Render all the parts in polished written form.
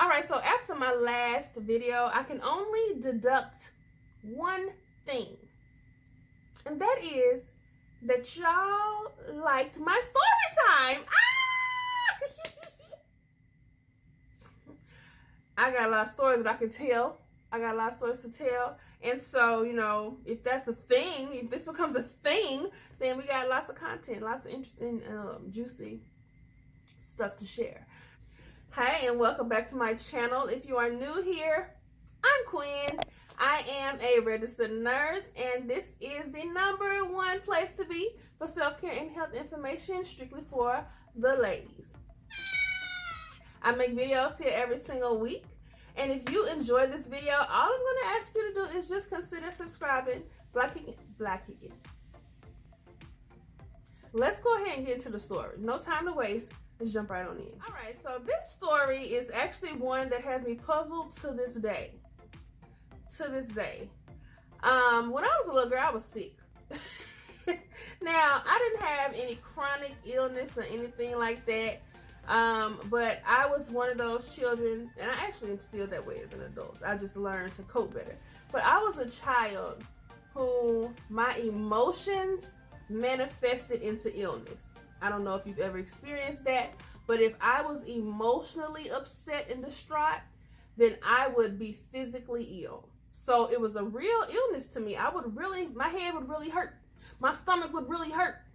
All right, so after my last video, I can only deduct one thing, and that is that y'all liked my story time. I got a lot of stories that I can tell. I got a lot of stories to tell. And so, you know, if that's a thing, if this becomes a thing, then we got lots of content, lots of interesting, juicy stuff to share. Hey, and welcome back to my channel. If you are new here, I'm Quinn. I am a registered nurse, and this is the #1 place to be for self-care and health information, strictly for the ladies. I make videos here every single week, and if you enjoy this video, all I'm going to ask you to do is just consider subscribing, blacking it. Let's go ahead and get into the story. No time to waste. Let's jump right on in. All right, so this story is actually one that has me puzzled to this day. When I was a little girl, I was sick. Now, I didn't have any chronic illness or anything like that. But I was one of those children, and I actually am still that way as an adult. I just learned to cope better. But I was a child who my emotions manifested into illness. I don't know if you've ever experienced that, but if I was emotionally upset and distraught, then I would be physically ill. So it was a real illness to me. My head would really hurt. My stomach would really hurt.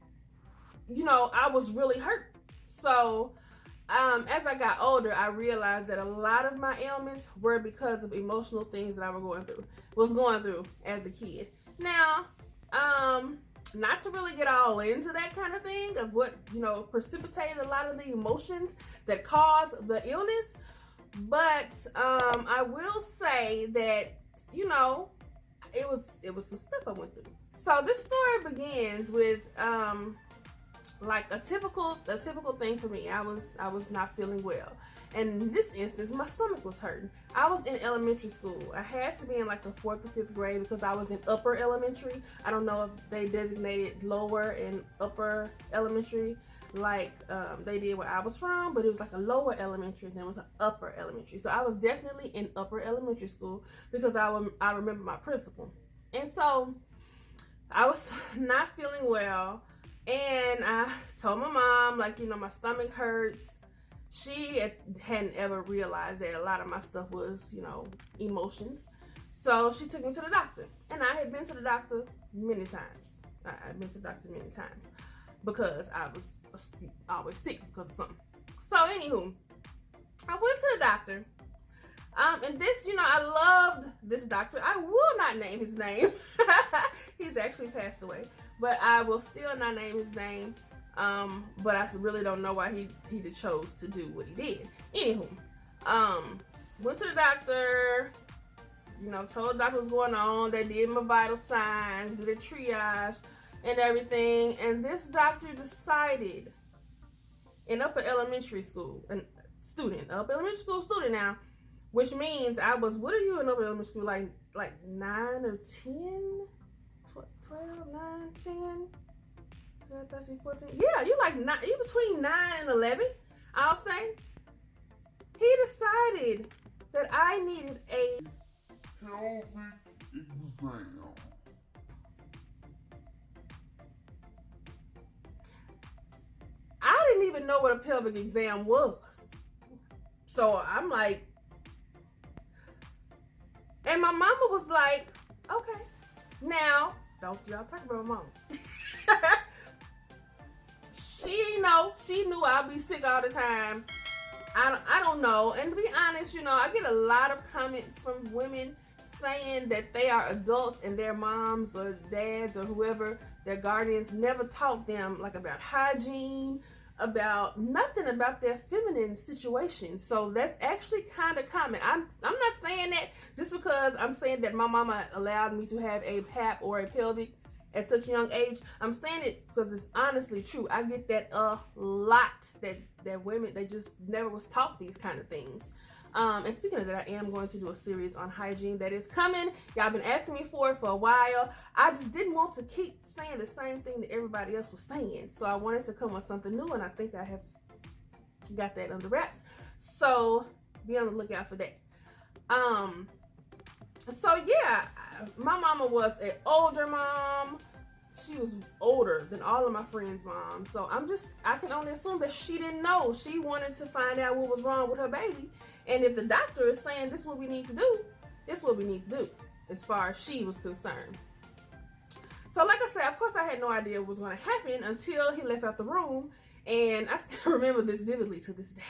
You know, I was really hurt. So as I got older, I realized that a lot of my ailments were because of emotional things that I was going through as a kid. Now, not to really get all into that kind of thing of what, you know, precipitated a lot of the emotions that caused the illness, but I will say that, you know, it was some stuff I went through. So this story begins with like a typical thing for me. I was not feeling well, and in this instance my stomach was hurting. I was in elementary school. I had to be in like the 4th or 5th grade because I was in upper elementary. I don't know if they designated lower and upper elementary like they did where I was from, but it was like a lower elementary and then it was an upper elementary. So I was definitely in upper elementary school because I remember my principal. And so I was not feeling well, and I told my mom, like, you know, my stomach hurts. She hadn't ever realized that a lot of my stuff was, you know, emotions. So she took me to the doctor, and I had been to the doctor many times. I've been to the doctor many times because I was always sick because of something. So anywho, I went to the doctor. And this, you know, I loved this doctor. I will not name his name. He's actually passed away, but I will still not name his name. But I really don't know why he chose to do what he did. Anywho, went to the doctor, you know, told the doctor what's going on. They did my vital signs, did the triage and everything. And this doctor decided, in upper elementary school, upper elementary school student now, which means I was, what are you in upper elementary school, like 9 or 10? 12, 9, 10, 12, 13, 14. Yeah, you're between 9 and 11, I'll say. He decided that I needed a pelvic exam. I didn't even know what a pelvic exam was. So I'm like, and my mama was like, okay. Now, don't y'all talk about my mama. She knew I'd be sick all the time. I don't know. And to be honest, you know, I get a lot of comments from women saying that they are adults and their moms or dads or whoever, their guardians, never taught them like about hygiene, about nothing about their feminine situation. So that's actually kind of common. I'm not saying that just because I'm saying that my mama allowed me to have a PAP or a pelvic at such a young age. I'm saying it because it's honestly true. I get that a lot, that women, they just never was taught these kind of things. And speaking of that, I am going to do a series on hygiene that is coming. Y'all been asking me for it for a while. I just didn't want to keep saying the same thing that everybody else was saying. So I wanted to come with something new, and I think I have got that under wraps. So be on the lookout for that. So yeah, my mama was an older mom. She was older than all of my friends' moms. So I can only assume that she didn't know. She wanted to find out what was wrong with her baby. And if the doctor is saying this is what we need to do, this is what we need to do, as far as she was concerned. So like I said, of course I had no idea what was going to happen until he left out the room. And I still remember this vividly to this day.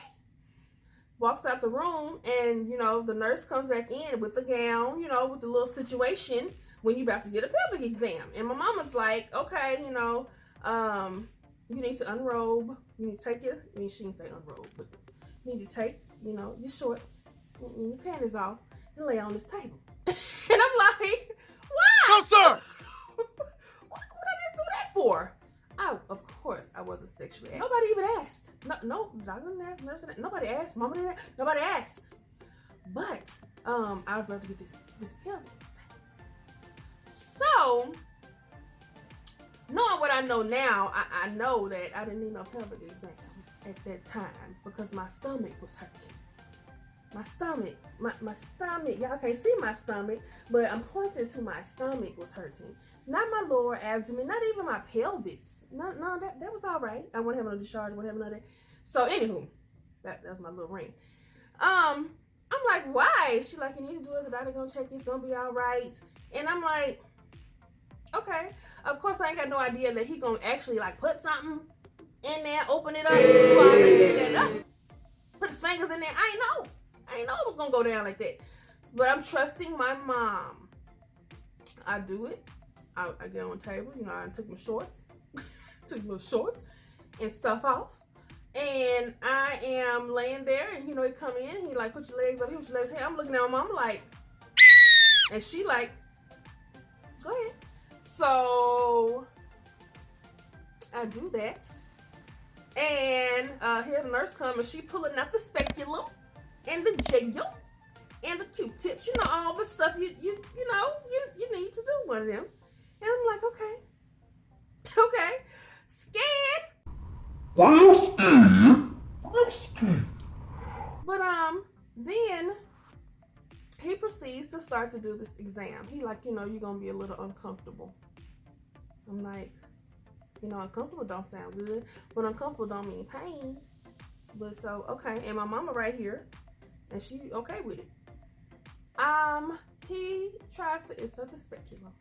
Walks out the room and, you know, the nurse comes back in with the gown, you know, with the little situation when you're about to get a pelvic exam. And my mama's like, okay, you know, you need to unrobe. You need to take your, I mean, she didn't say unrobe, but you need to take, you know, your shorts and your panties off and lay on this table. And I'm like, why? No, sir! What did I do that for? Of course, I wasn't sexually active. Nobody even asked. No, doctor didn't ask, nurse didn't. Nobody asked. Mama didn't ask. Nobody asked. But I was about to get this pelvic exam. So, knowing what I know now, I know that I didn't need no pelvic exam at that time because my stomach was hurting. My stomach, y'all can't see my stomach, but I'm pointing to my stomach was hurting. Not my lower abdomen, not even my pelvis. No, that was all right. I wasn't having no discharge, wasn't having none of that. So anywho, that was my little ring. I'm like, why? She like, you need to do it. The doctor gonna check. It's gonna be all right. And I'm like, okay. Of course, I ain't got no idea that he gonna actually like put something in there, open it up, do all that, put his fingers in there. I ain't know it was gonna go down like that. But I'm trusting my mom. I do it. I get on the table. You know, I took my shorts, and stuff off. And I am laying there, and you know, he come in, and he like, put your legs up, he put your legs here. I'm looking at my mom like, and she like, go ahead. So I do that. And here the nurse come, and she pulling out the speculum and the gel and the Q-tips, you know, all the stuff you need to do one of them. And I'm like, okay, scared. But then he proceeds to start to do this exam. He like, you know, you're gonna be a little uncomfortable. I'm like, you know, uncomfortable don't sound good, but uncomfortable don't mean pain. But so, okay, and my mama right here, and she okay with it. He tries to insert the speculum.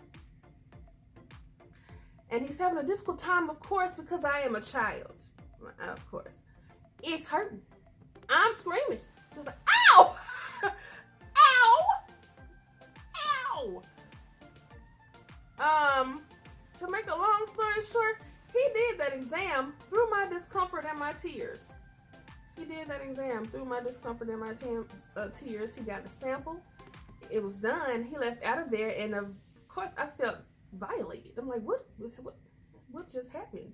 And he's having a difficult time, of course, because I am a child. Of course. It's hurting. I'm screaming. Just like, ow! Ow! Ow! To make a long story short, he did that exam through my discomfort and my tears. He did that exam through my discomfort and my tears. He got the sample. It was done. He left out of there, and of course, I felt violated. I'm like, what just happened?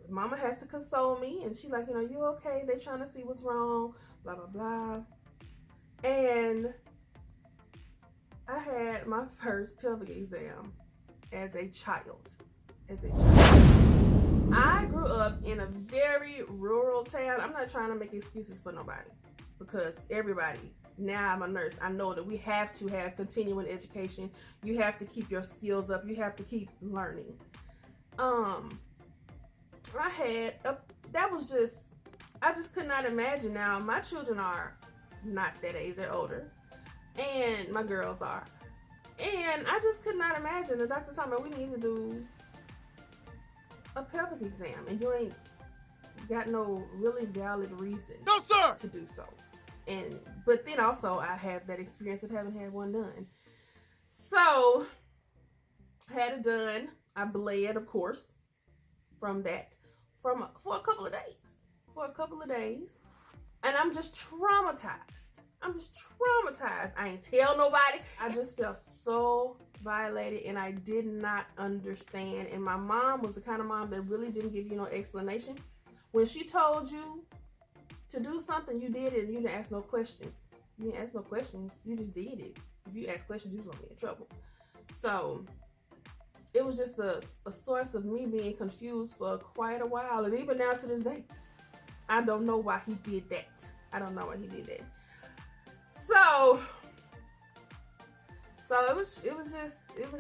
Mama has to console me, and she like, you know, you okay? They trying to see what's wrong, blah blah blah. And I had my first pelvic exam as a child. I grew up in a very rural town. I'm not trying to make excuses for nobody, because everybody, now I'm a nurse, I know that we have to have continuing education. You have to keep your skills up. You have to keep learning. I just could not imagine. Now my children are not that age, they're older, and my girls are, and I just could not imagine the doctor told me we need to do a pelvic exam, and you ain't got no really valid reason to do so. But then also I have that experience of having had one done. So I had it done. I bled, of course, from that for a couple of days. And I'm just traumatized. I ain't tell nobody. I just felt so violated, and I did not understand. And my mom was the kind of mom that really didn't give you no explanation. When she told you to do something, you did it, and you didn't ask no questions. You didn't ask no questions. You just did it. If you asked questions, you was gonna be in trouble. So it was just a source of me being confused for quite a while, and even now to this day, I don't know why he did that. So it was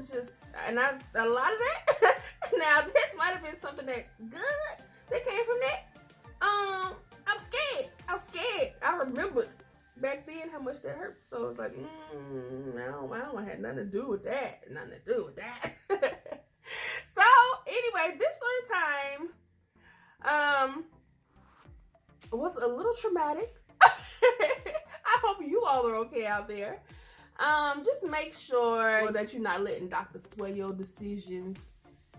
just, and a lot of that. Now this might have been something that good that came from that. I'm scared. I remembered back then how much that hurt. So it's like, I had nothing to do with that. So anyway, this story time was a little traumatic. I hope you all are okay out there. Just make sure that you're not letting doctors sway your decisions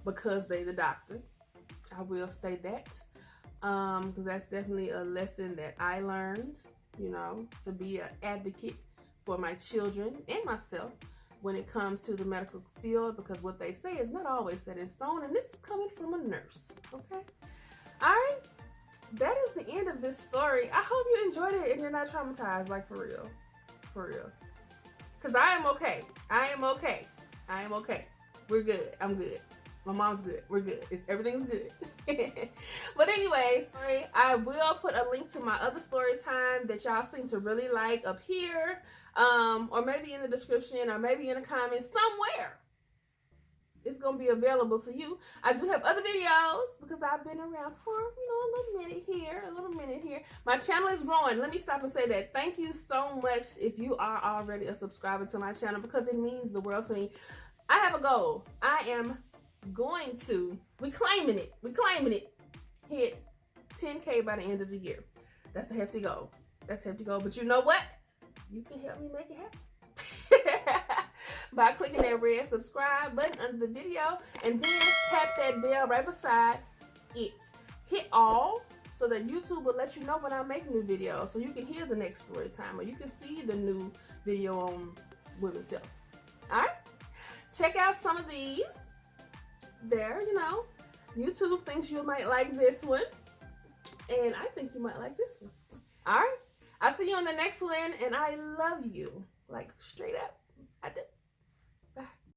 because they the doctor. I will say that. Because that's definitely a lesson that I learned, you know, to be an advocate for my children and myself when it comes to the medical field, because what they say is not always set in stone, and this is coming from a nurse, okay? All right, that is the end of this story. I hope you enjoyed it and you're not traumatized, like for real, because I am okay. We're good. I'm good. My mom's good. We're good. Everything's good. But anyways, I will put a link to my other story time that y'all seem to really like up here, or maybe in the description, or maybe in the comments somewhere. It's gonna be available to you. I do have other videos because I've been around for, you know, a little minute here. My channel is growing. Let me stop and say that. Thank you so much if you are already a subscriber to my channel, because it means the world to me. I have a goal. I am going to, we claiming it, hit 10K by the end of the year. That's a hefty goal. But you know what? You can help me make it happen by clicking that red subscribe button under the video, and then tap that bell right beside it. Hit all so that YouTube will let you know when I make new videos, so you can hear the next story time, or you can see the new video on women's health. All right, check out some of these. There, you know, YouTube thinks you might like this one, and I think you might like this one. All right, I'll see you on the next one, and I love you, like straight up. I do.